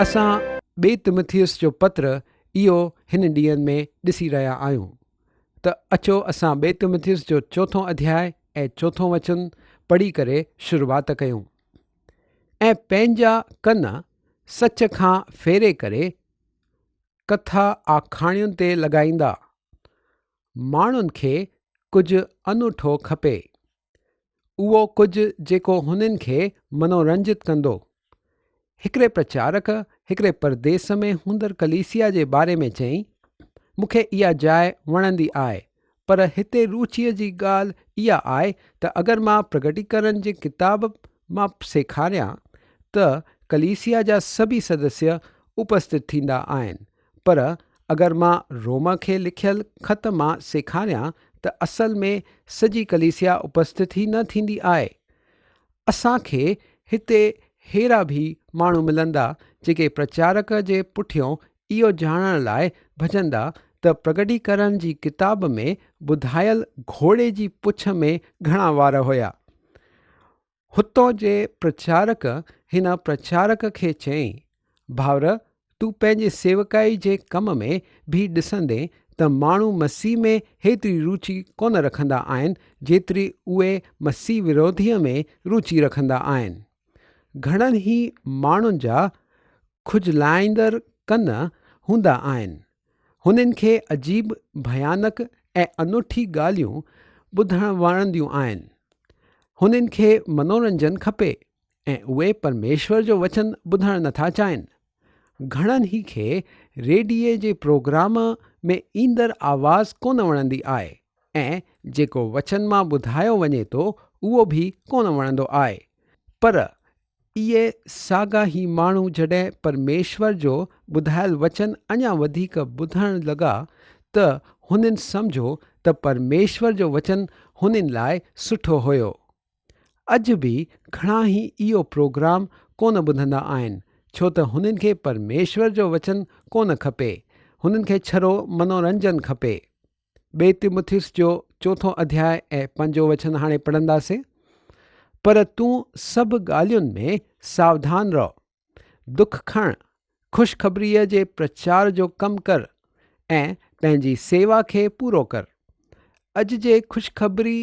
असां ॿिए तिमुथियुस जो पत्र इहो हिन ॾींहंनि में ॾिसी रहिया आहियूं त अचो असां ॿिए तिमुथियुस जो 4 अध्याय ऐं 4 वचन पढ़ी करे शुरूआत कयूं। ऐं पंहिंजा कन सच खां फेरे करे कथा आखाणियुनि ते लॻाईंदा, माण्हुनि खे कुझु अनूठो खपे, उहो कुझु जेको हुननि खे मनोरंजित कंदो। हिकिड़े प्रचारक हिकिड़े परदेस में हूंदड़ कलीसिया जे बारे में चयईं, मूंखे इहा जाइ वणंदी आहे, पर हिते रुचीअ जी ॻाल्हि इहा आहे त अगरि मां प्रगटीकरण जी किताब मां सेखारियां त कलीसिया जा सभी सदस्य उपस्थित थींदा आहिनि, पर अगरि मां रोम खे लिखियल ख़त मां सेखारियां त असल में सॼी कलीसिया उपस्थित ई न थींदी आहे। असांखे हिते हेड़ा बि माण्हू मिलंदा जेके प्रचारक जे पुठियों इहो ॼाणण लाइ भॼंदा त प्रगटीकरण जी किताब में ॿुधायल घोड़े जी पुछ में घणा वार हुया। हुतो जे प्रचारक हिन प्रचारक खे चयईं, भाउर, तूं पंहिंजे सेवकाई जे कम में भी ॾिसंदे त माण्हू मसीह में हेतिरी रुचि कोन रखंदा आहिनि जेतिरी उहे मसीह विरोधीअ में रुचि रखंदा आहिनि। घणनि ई माण्हुनि जा खुजलाईंदड़ कन हूंदा आहिनि, हुननि खे अजीब भयानक ऐं अनूठी ॻाल्हियूं ॿुधण वणंदियूं आहिनि। हुननि खे मनोरंजन खपे ऐं उहे परमेश्वर जो वचन ॿुधण नथा चाहिनि। घणनि ई खे रेडियो जे प्रोग्राम में ईंदड़ आवाज़ कोन वणंदी आहे ऐं जेको वचन मां ॿुधायो वञे थो उहो बि कोन वणंदो आहे। पर इहे साॻा ई माण्हू जॾहिं परमेश्वर जो ॿुधायल वचन अञा वधीक ॿुधण लॻा त हुननि सम्झो त परमेश्वर जो वचन हुननि लाइ सुठो हुयो। अॼु बि घणा ई इहो प्रोग्राम कोन ॿुधंदा आहिनि छो त हुननि खे परमेश्वर जो वचन कोन खपे, हुननि खे छरो मनोरंजन खपे। ॿिए तिमुथियुस जो 4 अध्याय ऐं 5 वचन हाणे पढ़ंदासीं। पर तूं सभु ॻाल्हियुनि में सावधान रहो, दुख खण, ख़ुशख़बरीअ जे प्रचार जो कमु कर ऐं पंहिंजी सेवा खे पूरो कर। अॼु जे ख़ुशख़बरी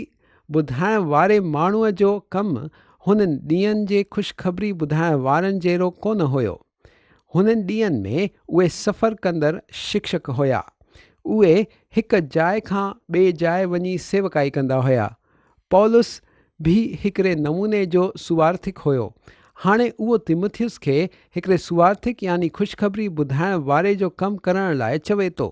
ॿुधाइण वारे माण्हूअ जो कमु हुननि ॾींहंनि जे ख़ुशख़बरी ॿुधाइण वारनि जहिड़ो कोन हुयो। हुननि ॾींहंनि में उहे सफ़र कंदड़ शिक्षक हुया, उहे हिकु जाइ खां ॿिए जाइ वञी सेवकाई कंदा हुया। पौलुस भी हिकिड़े नमूने जो सुवार्थिक हुयो। हाणे उहो तिमुथियुस खे हिकिड़े सुवार्थिक यानी ख़ुशख़बरी ॿुधाइण वारे जो कमु करण लाइ चवे थो।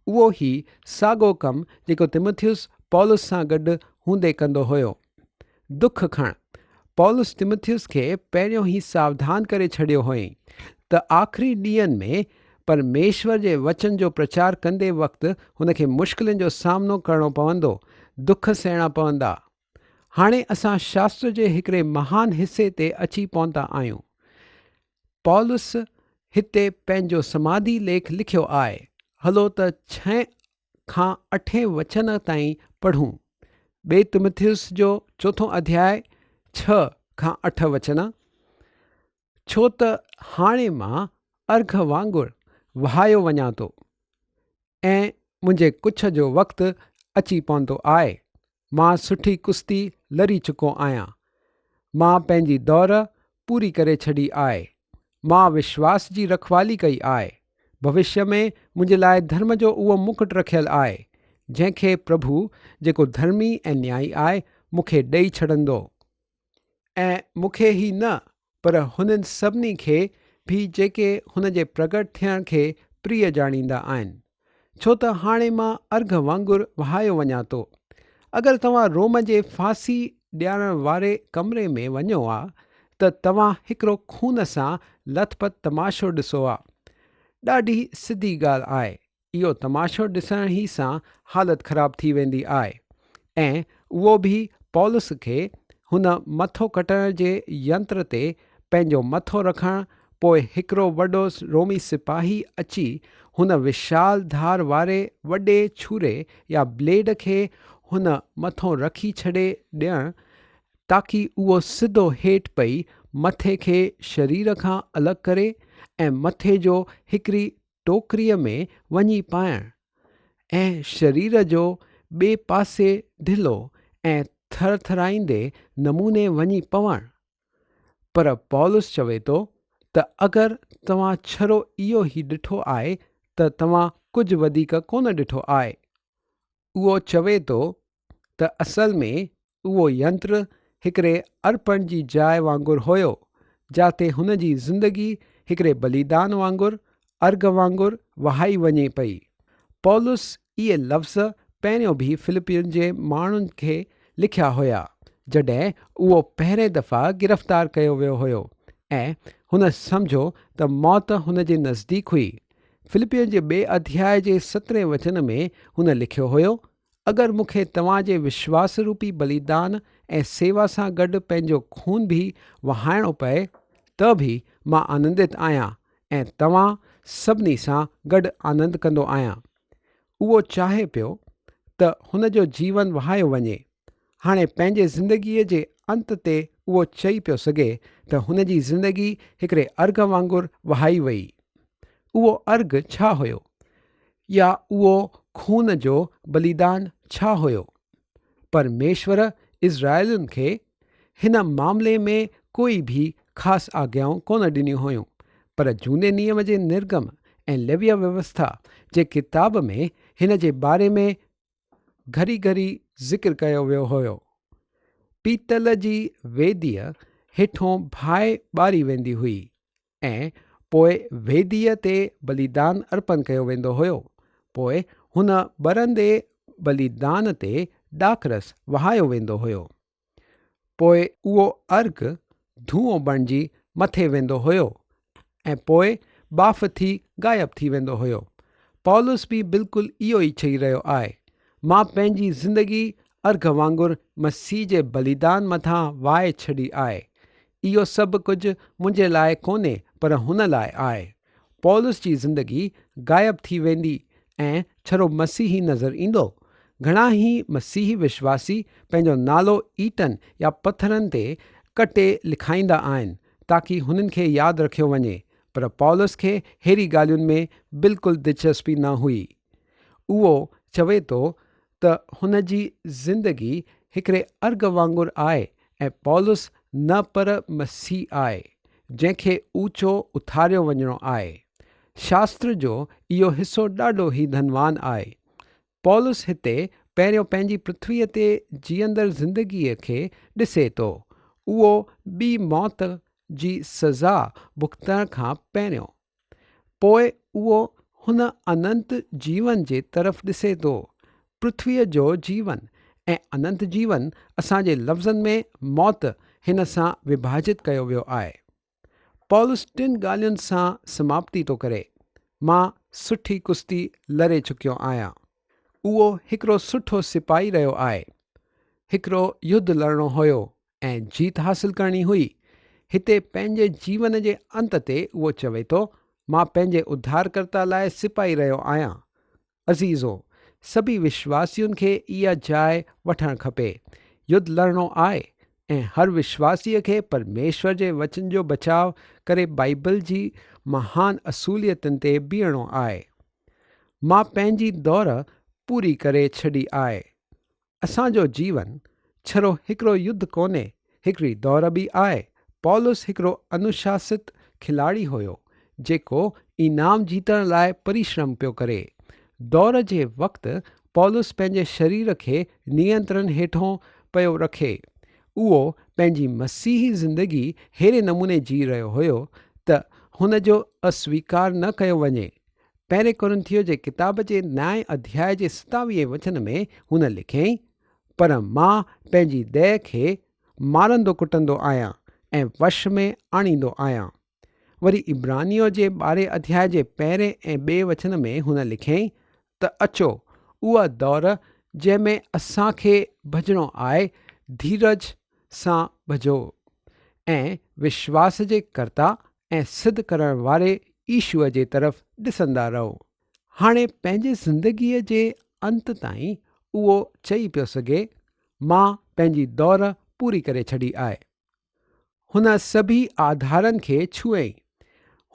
उहो ई साॻियो कमु जेको तिमुथियुस पौलुस सां गॾु हूंदे कंदो हुयो। दुख खण। पौलुस तिमुथियुस खे पहिरियों ई सावधान करे छॾियो हुयईं त आख़िरी ॾींहंनि में परमेश्वर जे वचन जो प्रचार कंदे वक़्तु हुनखे मुश्किलुनि जो सामनो करणो पवंदो, दुख सहणा पवंदा। हाणे असां शास्त्र जे हिकिड़े महान हिसे ते अची पहुता आहियूं। पौलुस हिते पंहिंजो समाधि लेख लिखियो आहे। हलो त 6 खां 8 वचन ताईं पढ़ूं। ॿिए तिमुथियुस जो 4 अध्याय 6 खां 8 वचन। छो त हाणे मां अर्घ वांगुरु वहायो वञा थो ऐं मुंहिंजे कुछ जो वक़्तु अची पहुतो आहे। मां सुठी कुश्ती लड़ी चुको आहियां, मां पंहिंजी दौड़ पूरी करे छॾी आहे, मां विश्वास जी रखवाली कई आहे। भविष्य में मुंहिंजे लाइ धर्म जो उहो मुकुट रखियलु आहे जंहिंखे प्रभु जेको धर्मी ऐं न्यायी आहे मूंखे ॾेई छॾंदो, ऐं मूंखे ई न पर हुननि सभिनी खे भी जेके हुन जे प्रगट थियण खे प्रिय ॼाणींदा आहिनि। छो त हाणे मां अर्घ वांगुरु वहायो वञा थो। अगरि तव्हां रोम जे फांसी ॾियारण वारे कमरे में वञो आ त तव्हां हिकिड़ो खून सां लथपथ तमाशो ॾिसो आहे। ॾाढी सिधी ॻाल्हि आहे। इहो तमाशो ॾिसण ई सां हालत ख़राब थी वेंदी आहे। ऐं उहो बि पौलुस खे हुन मथो कटण जे यंत्र ते पंहिंजो मथो रखण, पोइ हिकिड़ो वॾो रोमी सिपाही अची हुन विशाल धार वारे वॾे छुरे या ब्लेड खे हुन मथो रखी छॾे ॾियण ताकी उहो सिधो हेठि पई मथे खे शरीर खां अलॻि करे ऐं मथे जो हिकिड़ी टोकरीअ में वञी पाइण ऐं शरीर जो ॿिए पासे ढिलो ऐं थरथराईंदे नमूने वञी पवणु। पर पौलुस चवे थो त अगरि तव्हां छरो इहो ई ॾिठो आहे त तव्हां कुझु वधीक कोन ॾिठो आहे। उहो चवे थो त असल में उहो यंत्र हिकिड़े अर्पण जी जाइ वांगुरु हुयो, जाते हुन जी ज़िंदगी हिकिड़े बलिदान वांगुरु अर्ग वांगुरु वहाई वञे पई। पौलुस इहे लफ़्ज़ पहिरियों बि फिलिपियुनि जे माण्हुनि खे लिखिया हुया जॾहिं उहो पहिरें दफ़ा गिरफ़्तार कयो वियो हुयो ऐं हुन सम्झो त मौत हुन जे नज़दीक हुई। फिलिपियुनि जे 2 अध्याय जे 17 वचन में हुन लिखियो हुयो, अगरि मूंखे तव्हां जे विश्वास रूपी बलिदान ऐं सेवा सां गॾु पंहिंजो खून बि वहाइणो पए त बि मां आनंदित आहियां ऐं तव्हां सभिनी सां गॾु आनंद कंदो आहियां। उहो चाहे पियो त हुन जो जीवन वहायो वञे। हाणे पंहिंजे ज़िंदगीअ जे अंत ते उहो चई पियो सघे त हुन जी ज़िंदगी हिकिड़े अर्ग वांगुरु वहाई वई। उहो अर्ग छा हुयो या उहो खून जो बलिदान छा हुयो? परमेश्वर इज़राइलियुनि खे हिन मामले में कोई बि ख़ासि आज्ञाऊं कोन ॾिनियूं हुयूं, पर झूने नियम जे निर्गम ऐं लेविय व्यवस्था जे किताब में हिन जे बारे में घड़ी घड़ी ज़िक्र कयो वियो हुयो। पीतल जी वेदीअ हेठों भाए ॿारी वेंदी हुई ऐं पोइ वेदीअ ते बलिदान अर्पण कयो वेंदो हुयो। पोइ हुन ॿरंदे बलिदान ते ॾाखरस वहायो वेंदो हुयो। पोइ उहो अर्ग धुओं बणिजी मथे वेंदो हुयो ऐं पोइ बाफ़ थी ग़ाइब थी वेंदो हुयो। पौलुस बि बिल्कुलु इहो ई चई रहियो आहे। मां पंहिंजी ज़िंदगी अर्ग वांगुरु मसीह जे बलिदान मथां वाहे छॾी आहे। इहो सभु कुझु मुंहिंजे लाइ कोन्हे पर हुन लाइ आहे। पौलुस जी ज़िंदगी ग़ाइब थी वेंदी ऐं छरो मसीही नज़र ईंदो। घणा ई मसीही विश्वासी पंहिंजो नालो ईटनि या पथरनि ते कटे लिखाईंदा आहिनि ताकी हुननि खे यादि रखियो वञे, पर पौलुस खे अहिड़ी ॻाल्हियुनि में बिल्कुलु दिलचस्पी न हुई। उहो चवे थो त हुन जी ज़िंदगी हिकिड़े अर्ग वांगुरु आहे ऐं पौलुस न पर मसीह आहे जंहिंखे ऊचो उथारियो वञिणो आहे। शास्त्र जो इहो हिसो ॾाढो ई धनवान आहे। पौलुस हिते पहिरियों पंहिंजी पृथ्वीअ ते जीअंदड़ ज़िंदगीअ खे ॾिसे थो, उहो ॿी मौत जी सज़ा भुगतण खां पहिरियों। पोइ उहो हुन अनंत जीवन जे तरफ़ ॾिसे थो। पृथ्वीअ जो जीवन ऐं अनंत जीवन असांजे लफ़्ज़नि में मौत हिन सां विभाजित कयो वियो आहे। पौलुस 3 ॻाल्हियुनि सां समाप्ति थो करे। मां सुठी कुश्ती लड़े चुकियो आहियां। उहो हिकिड़ो सुठो सिपाही रहियो आहे। हिकिड़ो युद्ध लड़णो हुयो ऐं जीत हासिल करणी हुई। हिते पंहिंजे जीवन जे अंत ते उहो चवे थो, मां पंहिंजे उद्धारकर्ता लाइ सिपाही रहियो आहियां। अज़ीज़ो, सभी विश्वासियुनि खे इहा जाइ वठणु खपे। युद्ध लड़णो आहे ऐं हर विश्वासीअ खे परमेश्वर जे वचन जो बचाव करे बाइबल जी महान असूलियतुनि ते बीहणो आहे। मां पंहिंजी दौड़ पूरी करे छॾी आहे। असांजो जीवन छरो हिकिड़ो युद्ध कोन्हे, हिकिड़ी दौड़ बि आहे। पौलुस हिकिड़ो अनुशासित खिलाड़ी हुयो जेको इनाम जीतण लाइ परिश्रम पियो करे। दौड़ जे वक़्तु पौलुस पंहिंजे शरीर खे नियंत्रण हेठों पियो रखे। उहो पंहिंजी मसीही ज़िंदगी अहिड़े नमूने जी रहियो हुयो त हुन जो अस्वीकार न कयो वञे। पहिरें कुरिन्थियो जे किताब जे 9 अध्याय जे 27 वचन में हुन लिखियईं, पर मां पंहिंजी देह खे मारंदो कुटंदो आहियां ऐं वश में आणींदो आहियां। वरी इब्रानियो जे 12 अध्याय जे 1 ऐं 2 वचन में हुन लिखियईं त अचो उहा दौड़ जंहिंमें असांखे भॼणो आहे, धीरज सां भॼो ऐं विश्वास जे कर्ता ऐं सिद्ध करण वारे ईशूअ जे तरफ़ ॾिसंदा रहो। हाणे पंहिंजे ज़िंदगीअ जे अंत ताईं उहो चई पियो सघे, मां पंहिंजी दौड़ पूरी करे छॾी आहे। हुन सभी आधारनि खे छुअईं।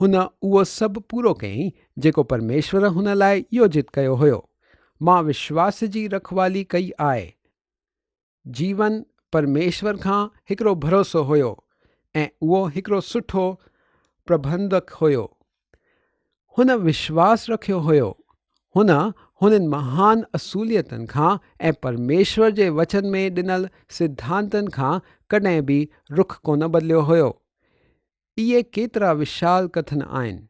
हुन उहो सभु पूरो कयईं जेको परमेश्वर हुन लाइ योजित कयो हुयो। मां विश्वास जी रखवाली कई आहे। जीवन परमेश्वर खां हिकिड़ो भरोसो हुयो ऐं उहो हिकिड़ो सुठो प्रबंधक हुयो। हुन विश्वास रखियो हुयो। हुननि महान असूलियतनि खां ऐं परमेश्वर जे वचन में ॾिनल सिद्धांतनि खां कॾहिं बि रुख कोन बदिलियो हुयो। इहे केतिरा विशाल कथन आहिनि।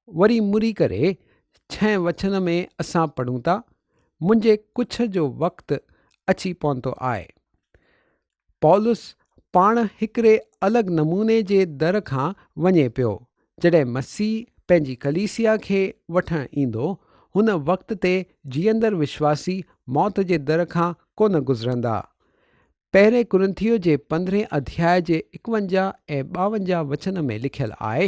वरी मुड़ी करे 6 वचन में असां पढ़ूं था, मुंहिंजे कुछ जो वक़्तु अची पहुतो आहे। पौलुस पाण हिकिड़े अलॻि नमूने जे दर खां वञे पियो। जॾहिं मसीह पंहिंजी कलीसिया खे वठणु ईंदो, हुन वक़्त ते जीअंदड़ विश्वासी मौत जे दर खां कोन गुज़रंदा। पहिरें कुरिन्थियो जे 15 अध्याय जे 51 ऐं 52 वचन में लिखियलु आहे,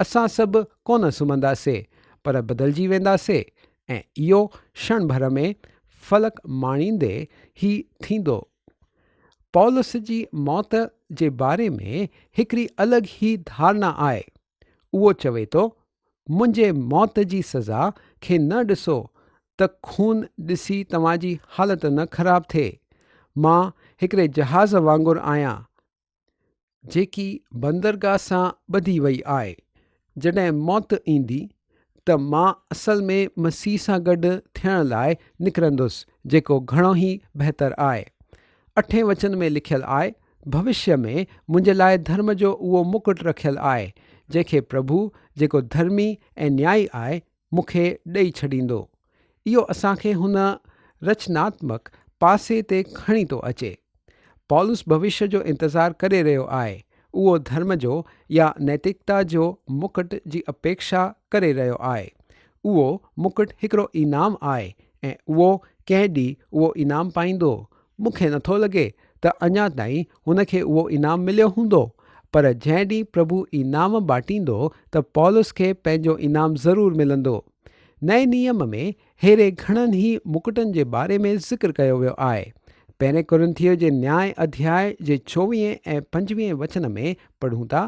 असां सभु कोन सुम्हंदासीं पर बदिलजी वेंदासीं, ऐं इहो क्षण भर में फलक माणींदे ई थींदो। पौलुस जी मौत जे बारे में हिकिड़ी अलॻि ई धारणा आहे। उहो चवे थो, मुंहिंजे मौत जी सज़ा खे न ॾिसो त खून ॾिसी तव्हांजी हालत न ख़राबु थिए। मां हिकिड़े जहाज़ वांगुरु आहियां जेकी बंदरगाह सां ॿधी वई आहे। जॾहिं मौत ईंदी त मां असल में मसीह सां गॾु थियण लाइ निकिरंदुसि, जेको घणो ई बहितरु आहे। 8 वचन में लिखियलु आहे, भविष्य में मुंहिंजे लाइ धर्म जो उहो मुकुट रखियलु आहे, जंहिंखे प्रभु जेको धर्मी ऐं न्यायी आहे मूंखे ॾेई छॾींदो। इहो असांखे हुन रचनात्मक पासे ते खणी थो अचे। पौलुस भविष्य जो इंतज़ारु करे रहियो आहे। उहो धर्म जो या नैतिकता जो मुकुट जी अपेक्षा करे रहियो आहे। उहो मुकुट हिकिड़ो इनाम आहे ऐं उहो कंहिं ॾींहुं उहो इनाम पाईंदो। मूंखे नथो लॻे त अञा ताईं हुनखे उहो इनाम मिलियो हूंदो, पर जंहिं ॾींहुं प्रभु इनाम बाटींदो त पौलुस खे पंहिंजो इनाम ज़रूरु मिलंदो। नए नियम में अहिड़े घणनि ई मुकुटनि जे बारे में ज़िक्र कयो वियो आहे। पहिरें कुरिन्थियो जे न्याय अध्याय जे 24 ऐं 25 वचन में पढ़ूं था,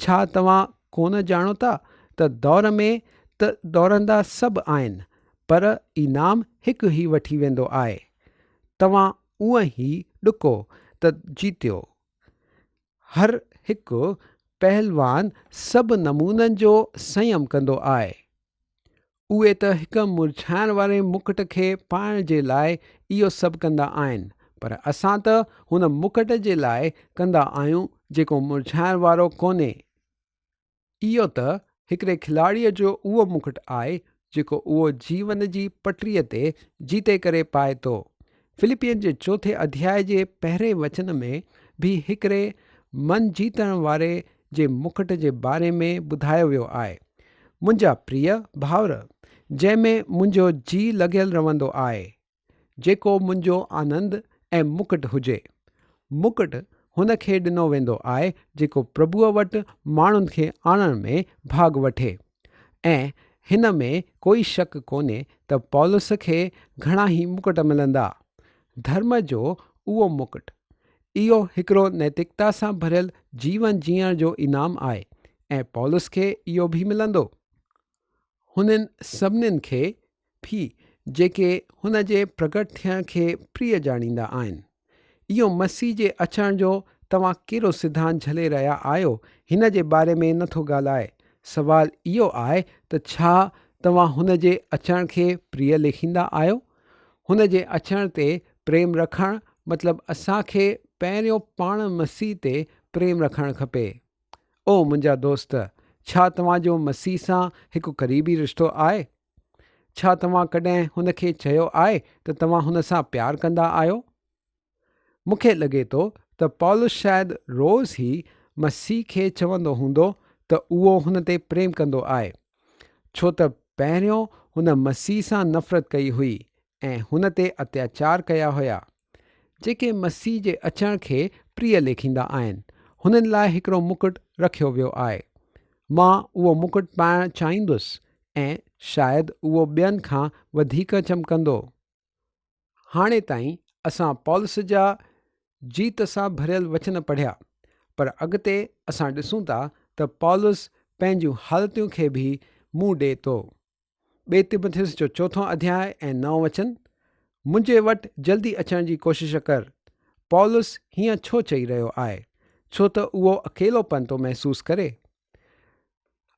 छा तव्हां कोन ॼाणो था त दौर में त दौड़ंदा सभु आहिनि, पर इनाम हिकु ई वठी वेंदो आहे। तव्हां उअं ई ॾुको त जीतियो। हर हिकु पहलवान सभु नमूननि जो संयम कंदो आहे। उहे त हिकु मुरझाइण वारे मुकुट खे पाइण जे लाइ इहो सभु कंदा आहिनि, पर असां त हुन मुकुट जे लाइ कंदा आहियूं जेको मुरझाइण वारो कोन्हे। इहो त हिकिड़े खिलाड़ीअ जो उहो मुकुट आहे जेको उहो जीवन जी पटरीअ ते जीते करे पाए थो। फिलिपियन जे 4 अध्याय जे 1 वचन में भी हिकिड़े मन जीतण वारे जे मुकुट जे बारे में ॿुधायो वियो आहे। मुंहिंजा प्रिय भाउर, जंहिंमें मुंहिंजो जी लॻियल रहंदो आहे, जेको मुंहिंजो आनंद ऐं मुकुट हुजे। मुकुट हुन खे ॾिनो वेंदो आहे जेको प्रभुअ वटि माण्हुनि खे आणण में भाग वठे, ऐं हिन में कोई शक कोन्हे त पौलुस खे घणा ई मुकुट मिलंदा। धर्म जो उहो मुकुट, इहो हिकिड़ो नैतिकता सां भरियल जीवन जीअण जो इनाम आहे, ऐं पौलुस खे इहो बि मिलंदो। हुननि सभिनीनि खे बि जेके हुन जे प्रगट थियण खे प्रिय ॼाणींदा आहिनि। इहो मसीह जे अचण जो तव्हां कहिड़ो सिद्धांत झले रहिया आहियो, हिन जे बारे में नथो ॻाल्हाए। सवाल इहो आहे त छा तव्हां हुन जे अचण खे प्रिय लेखींदा आहियो? हुन जे अचण ते प्रेम रखणु मतिलबु असांखे पहिरियों पाण मसीह ते प्रेम रखणु खपे। ओ मुंहिंजा दोस्त, छा तव्हांजो मसीह सां हिकु क़रीबी रिश्तो आहे? छा तव्हां कॾहिं हुन खे चयो आहे त तव्हां हुन सां प्यारु कंदा आहियो? मूंखे लॻे थो त पौलुस शायदि रोज़ ई मसीह खे चवंदो हूंदो त उहो हुन ते प्रेम कंदो आहे, छो त पहिरियों हुन मसीह सां नफ़रत कई हुई ऐं हुन ते अत्याचार कया हुया। जेके मसीह जे अचण खे प्रिय लेखींदा आहिनि, हुननि लाइ हिकिड़ो मुकुट रखियो वियो आहे। मां उहो मुकुट पाइणु चाहींदुसि ऐं शायदि उहो ॿियनि खां वधीक चमकंदो। हाणे ताईं असां पौलुस जा जीत सां भरियल वचन पढ़िया, पर अॻिते असां ॾिसूं था त पौलुस पंहिंजूं हालतुनि खे बि मुंहुं ॾिए थो। 2 तिमुथियुस जो 4 अध्याय ऐं 9 वचन, मुंहिंजे वटि जल्दी अचण जी कोशिश कर। पौलुस हीअं छो चई रहियो आहे? छो त उहो अकेलोपन थो महसूस करे।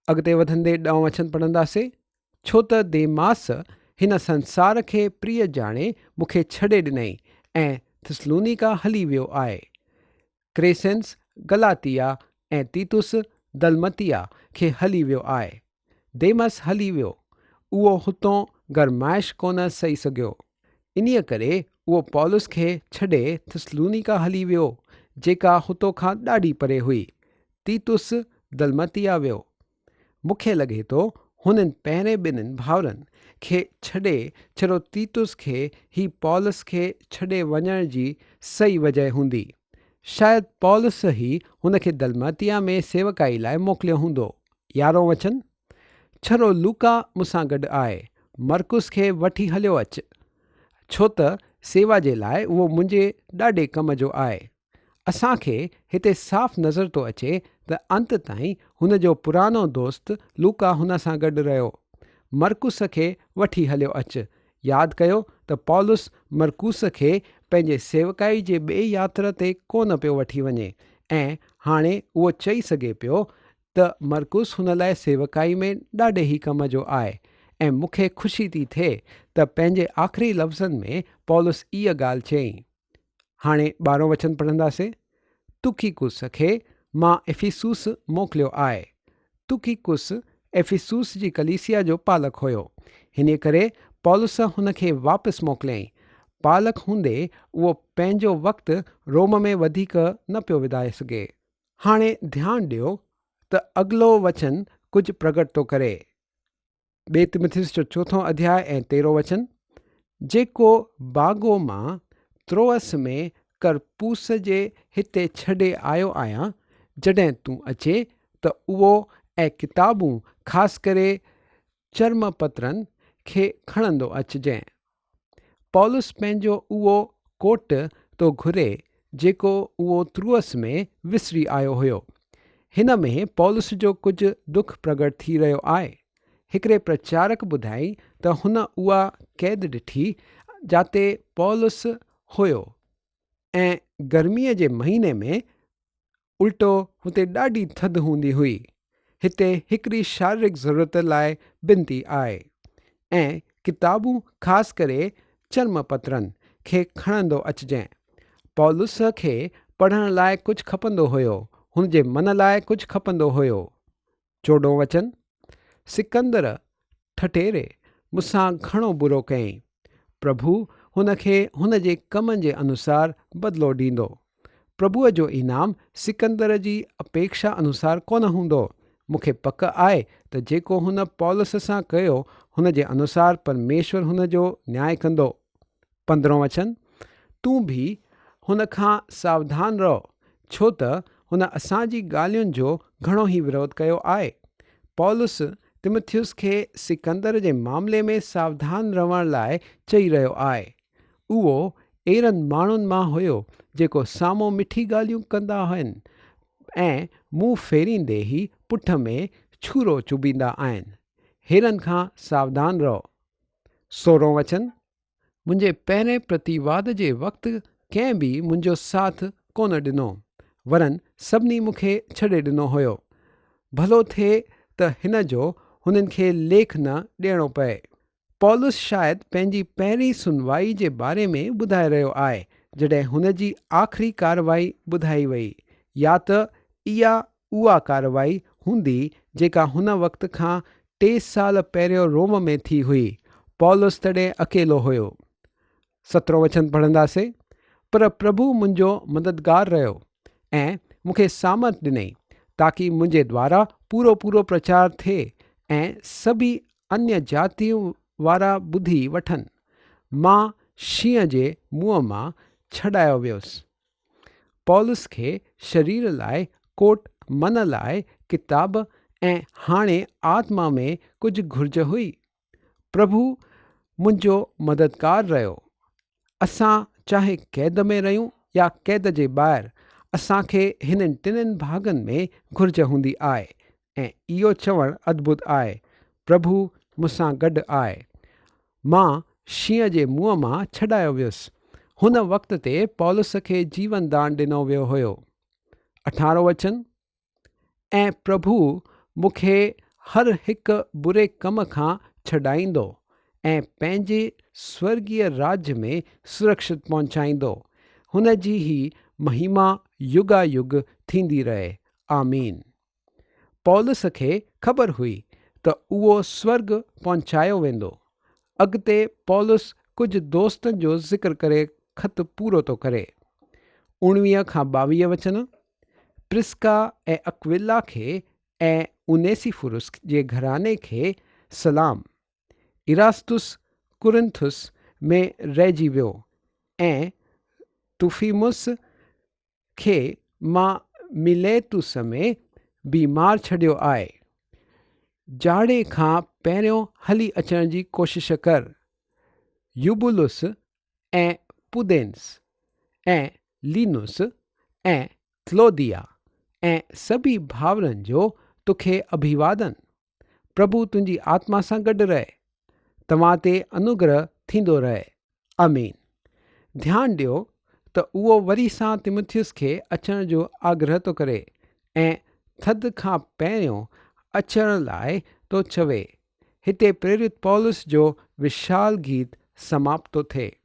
अॻिते वधंदे 9 वचन पढ़ंदासीं, छो त देमास हिन संसार खे प्रिय ॼाणे मूंखे छॾे ॾिनई ऐं थिस्सलुनीका हली वियो आहे। क्रेसेंस गलातिया ऐं तीतुस दलमतिया खे हली वियो आहे। देमस हली वियो, उहो हुतां गरमाइश कोन सही सघियो। इन्हीअ करे उहो पौलुस खे छॾे थिस्सलुनीका हली वियो, जेका हुतां खां ॾाढी परे हुई। तीतुस दलमतिया वियो। मूंखे लॻे थो हुननि पहिरें ॿिन्हिनि भाउरनि खे छॾे छॾो तीतुस खे ही पौलुस खे छॾे वञण जी सही वजह हूंदी। शायदि पौलुस ई हुनखे दलमतिया में सेवकाई लाइ मोकिलियो हूंदो। 11 वचन, छड़ो लूका मूंसां गॾु आहे, मरकुस खे वठी हलियो अचु, छो त सेवा जे लाइ उहो मुंहिंजे ॾाढे कम जो आहे। असांखे हिते साफ़ नज़र थो अचे त अंत ताईं हुन जो पुरानो दोस्त लूका हुन सां गॾु रहियो। मरकुस खे वठी हलियो अचु। यादि कयो त पौलुस मरकुस खे पंहिंजे सेवकाई जे ॿिए यात्रा ते कोन पियो वठी वञे ऐं हाणे उहो चई सघे पियो त मरकुस हुन लाइ सेवकाई में ॾाढे ई कम जो आहे। ऐं मूंखे ख़ुशी थी थिए त पंहिंजे आख़िरी लफ़्ज़नि में पौलुस इहा ॻाल्हि चयईं। हाणे 12 वचन पढ़ंदासीं, तुखिकुस खे मां एफिसुस मोकिलियो आहे। तुखिकुस एफिसुस जी कलीसिया जो पालक हुयो, हिन करे पौलुस हुन खे वापसि मोकिलियईं। पालक हूंदे उहो पंहिंजो वक़्तु रोम में वधीक न पियो विधाए सघे। हाणे ध्यानु ॾियो त अॻिलो वचन कुझु प्रगट थो करे। 2 तिमुथियुस जो 4 अध्याय ऐं 13 वचन, जेको बागो मां त्रोअस में करपूस जे हिते छॾे आयो आहियां, जॾहिं तूं अचे त उहो ऐं किताबूं ख़ासि करे चर्म पत्रनि खे खणंदो अचिजांइ। पौलुस पंहिंजो उहो कोट थो घुरे जेको उहो त्रुअस में विसरी आयो हुयो। हिन में पौलुस जो कुझु दुख प्रगट थी रहियो आहे। हिकिड़े प्रचारक ॿुधाई त हुन उहा क़ैद ॾिठी जाते पौलुस हुयो ऐं गर्मीअ जे महीने में उल्टो हुते ॾाढी थधि हूंदी हुई। हिते हिकिड़ी शारीरिक ज़रूरत लाइ बिनती आहे ऐं किताबूं ख़ासि करे चर्म पत्रनि खे खणंदो अचिजांइ। पौलुस खे पढ़ण लाइ कुझु खपंदो हुयो, हुन जे मन लाइ कुझु खपंदो हुयो। 14 वचन, सिकंदर ठठेरे मूंसां घणो बुरो कयईं, प्रभु हुन खे हुन जे कमनि जे अनुसार बदिलो ॾींदो। प्रभुअ जो इनाम सिकंदर जी अपेक्षा अनुसार कोन हूंदो। मूंखे पक आहे त जेको हुन पौलुस सां कयो हुन जे अनुसार परमेश्वर हुन जो न्याय कंदो। 15 वचन, तूं बि हुन खां सावधान रहो, छो त हुन असांजी ॻाल्हियुनि जो घणो ई विरोध कयो आहे। पौलुस तिमुथियुस खे सिकंदर जे मामले में सावधान रहण लाइ चई रहियो आहे। उहो अहिड़नि माण्हुनि मां हुयो जेको साम्हूं मिठी ॻाल्हियूं कंदा आहिनि ऐं मुंहुं फेरींदे ई पुठ में छुरो चुबींदा आहिनि। हेरनि खां सावधान रहो। 16 वचन, मुंहिंजे पहिरें प्रतिवाद जे वक़्तु कंहिं बि मुंहिंजो साथ कोन ॾिनो, वरन सभिनी मूंखे छॾे ॾिनो हुयो। भलो थिए त हिन जो हुननि खे लेख न ॾियणो पए। पौलुस शायदि पंहिंजी पहिरीं सुनवाई जे बारे में ॿुधाए रहियो आहे जॾहिं हुन जी आख़िरी कार्रवाई ॿुधाई वई, या त इहा उहा कार्रवाई हूंदी जेका हुन वक़्त खां 3 साल पहिरियों रोम में थी हुई। पौलुस तॾहिं अकेलो हुयो। 17 वचन पढ़ंदासीं, पर प्रभु मुंहिंजो मददगार रहियो ऐं मूंखे सामर्थ ॾिनई ताकी मुंहिंजे द्वारा पूरो पूरो प्रचार थिए ऐं सभी अन्य जातियूं वारा ॿुधी वठनि। मां शींहं जे मुंहं मां छॾायो वियुसि। पौलुस खे शरीर लाइ कोट, मन लाइ किताब ऐं हाणे आत्मा में कुझु घुर्ज हुई। प्रभु मुंहिंजो मददगार रहियो। असां चाहे क़ैद में रहियूं या क़ैद जे ॿाहिरि, असांखे हिननि 3 भागनि में घुर्ज हूंदी आहे ऐं इहो चवणु अद्भुत आहे, प्रभु मूंसां गॾु आहे। मां शींहं जे मुंहं मां छॾायो वियुसि। हुन वक़्त ते पौलुस खे जीवन दान ॾिनो वियो हुयो। 18 वचन, ऐं प्रभु मूंखे हर हिकु बुरे कम खां छॾाईंदो ऐं पंहिंजे स्वर्गीय राज्य में सुरक्षित पहुचाईंदो। हुन जी ही महिमा युगायुग थींदी रहे। आमीन। पौलुस खे ख़बर हुई त उहो स्वर्ग पहुचायो वेंदो। अॻिते पौलुस कुझु दोस्तनि जो ज़िक्र करे ख़त पूरो थो करे। 19 खां 22 वचन, प्रिस्का ऐं अक्विला खे ऐं उनेसिफुरुस जे घराने खे सलाम। इरास्तुस कुरिन्थुस में रहिजी वियो ऐं तुफिमुस खे मां मिलेतुस में बीमार छॾियो आहे। जाड़े खां पहिरियों हली अचण जी कोशिश कर। यूबुलुस ऐं पुदेंस ऐं लीनुस ऐं क्लोदिया ऐं सभी भाउरनि जो तुखे अभिवादन। प्रभु तुंहिंजी आत्मा सां गॾु रहे। तव्हां ते अनुग्रह थींदो रहे। आमीन। ध्यानु ॾियो त उहो वरी सां तिमुथियुस खे अचण जो आग्रह थो करे ऐं थधि खां पहिरियों अचण लाइ थो चवे। हिते प्रेरित पौलुस जो विशाल गीत समाप्त थो थिए।